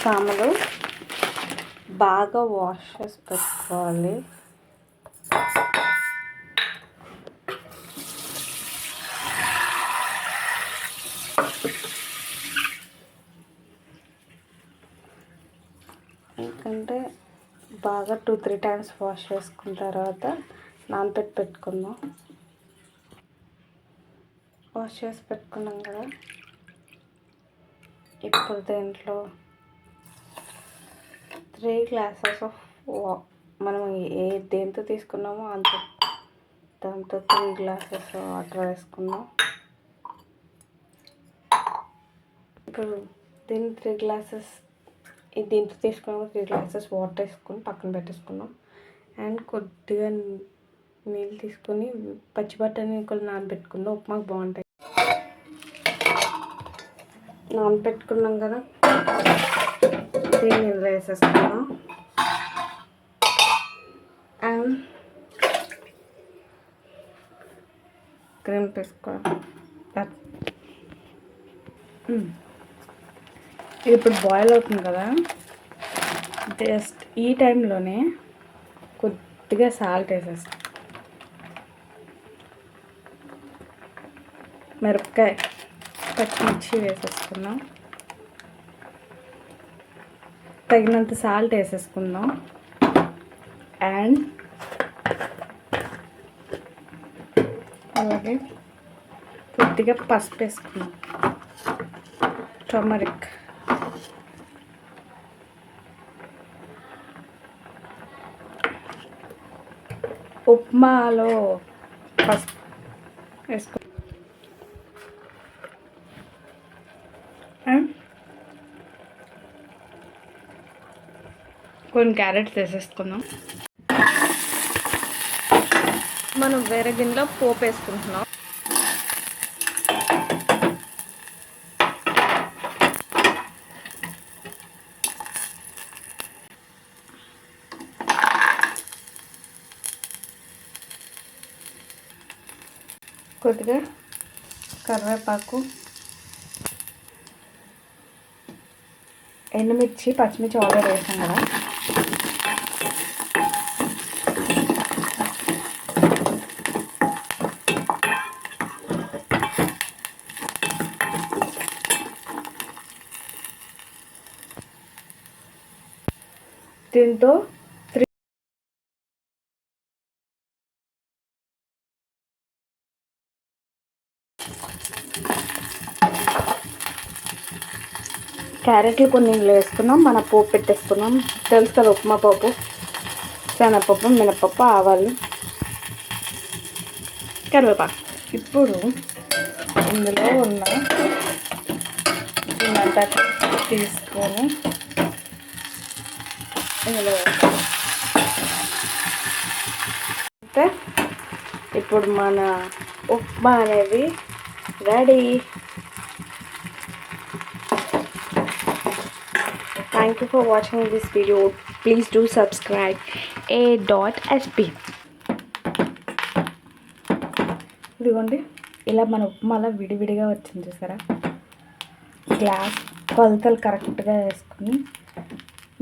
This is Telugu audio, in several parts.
సామలు బాగా వాష్ చేసి పెట్టుకోవాలి. ఎందుకంటే బాగా 2-3 టైమ్స్ వాష్ చేసుకున్న తర్వాత పెట్టుకుందాం. వాష్ చేసి పెట్టుకున్నాం కదా, ఇప్పుడు దీంట్లో 3 గ్లాసెస్ ఆఫ్ మనం దేంతో తీసుకున్నామో దాంతో 3 గ్లాసెస్ వాటర్ వేసుకుందాం. ఇప్పుడు దీన్ని 3 గ్లాసెస్ దీంతో తీసుకున్నాము 3 గ్లాసెస్ వాటర్ వేసుకొని పక్కన పెట్టేసుకున్నాం. అండ్ కొద్దిగా నీళ్ళు తీసుకొని పచ్చి బఠానీ కూడా నానబెట్టుకుందాం. ఉప్మాకు బాగుంటాయి. నానబెట్టుకున్నాం కదా, దీన్ని ఇందులో వేసేసుకున్నాం. అండ్ క్రీమ్ వేసుకోవాలి. ఇది ఇప్పుడు బాయిల్ అవుతుంది కదా, జస్ట్ ఈ టైంలోనే కొద్దిగా సాల్ట్ వేసేస్తాం. మిరపకాయ పచ్చిమిర్చి వేసేసుకుందాం. తగినంత సాల్ట్ వేసేసుకుందాం. అండ్ అలాగే కొద్దిగా పసుపు వేసుకుందాం. టర్మరిక్, ఉప్మాలో పసుపు వేసుకో. కొన్ని క్యారెట్స్ వేసేసుకుందాం. మనం వేరే గిన్నెలో పోపు వేసుకుంటున్నాం. కొద్దిగా కరివేపాకు, ఎండుమిర్చి, పచ్చిమిర్చి ఆల్రెడీ వేసాం కదా, దీంతో క్యారెట్లు కొన్ని ఇందులో వేసుకున్నాం. మన పోపు పెట్టేసుకున్నాం. తెలుసు కదా, ఉప్మా పప్పు, శనగపప్పు, మినపప్పు, ఆవాలు, కరివేపాకు. ఇప్పుడు ఇందులో ఉన్న ఇదంతా తీసుకొని ఇందులో అయితే ఇప్పుడు మన ఉప్మా అనేది ready. Thank you for watching this video. Please do subscribe a.sp. ఇదిగోండి, ఇలా మన ఉప్మాలో విడివిడిగా వచ్చింది చూసారా. గ్లాస్ కొలతలు కరెక్ట్గా వేసుకుని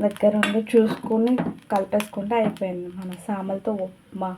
దగ్గర ఉండి చూసుకొని కలిపేసుకుంటే అయిపోయింది మన సామలతో ఉప్మా.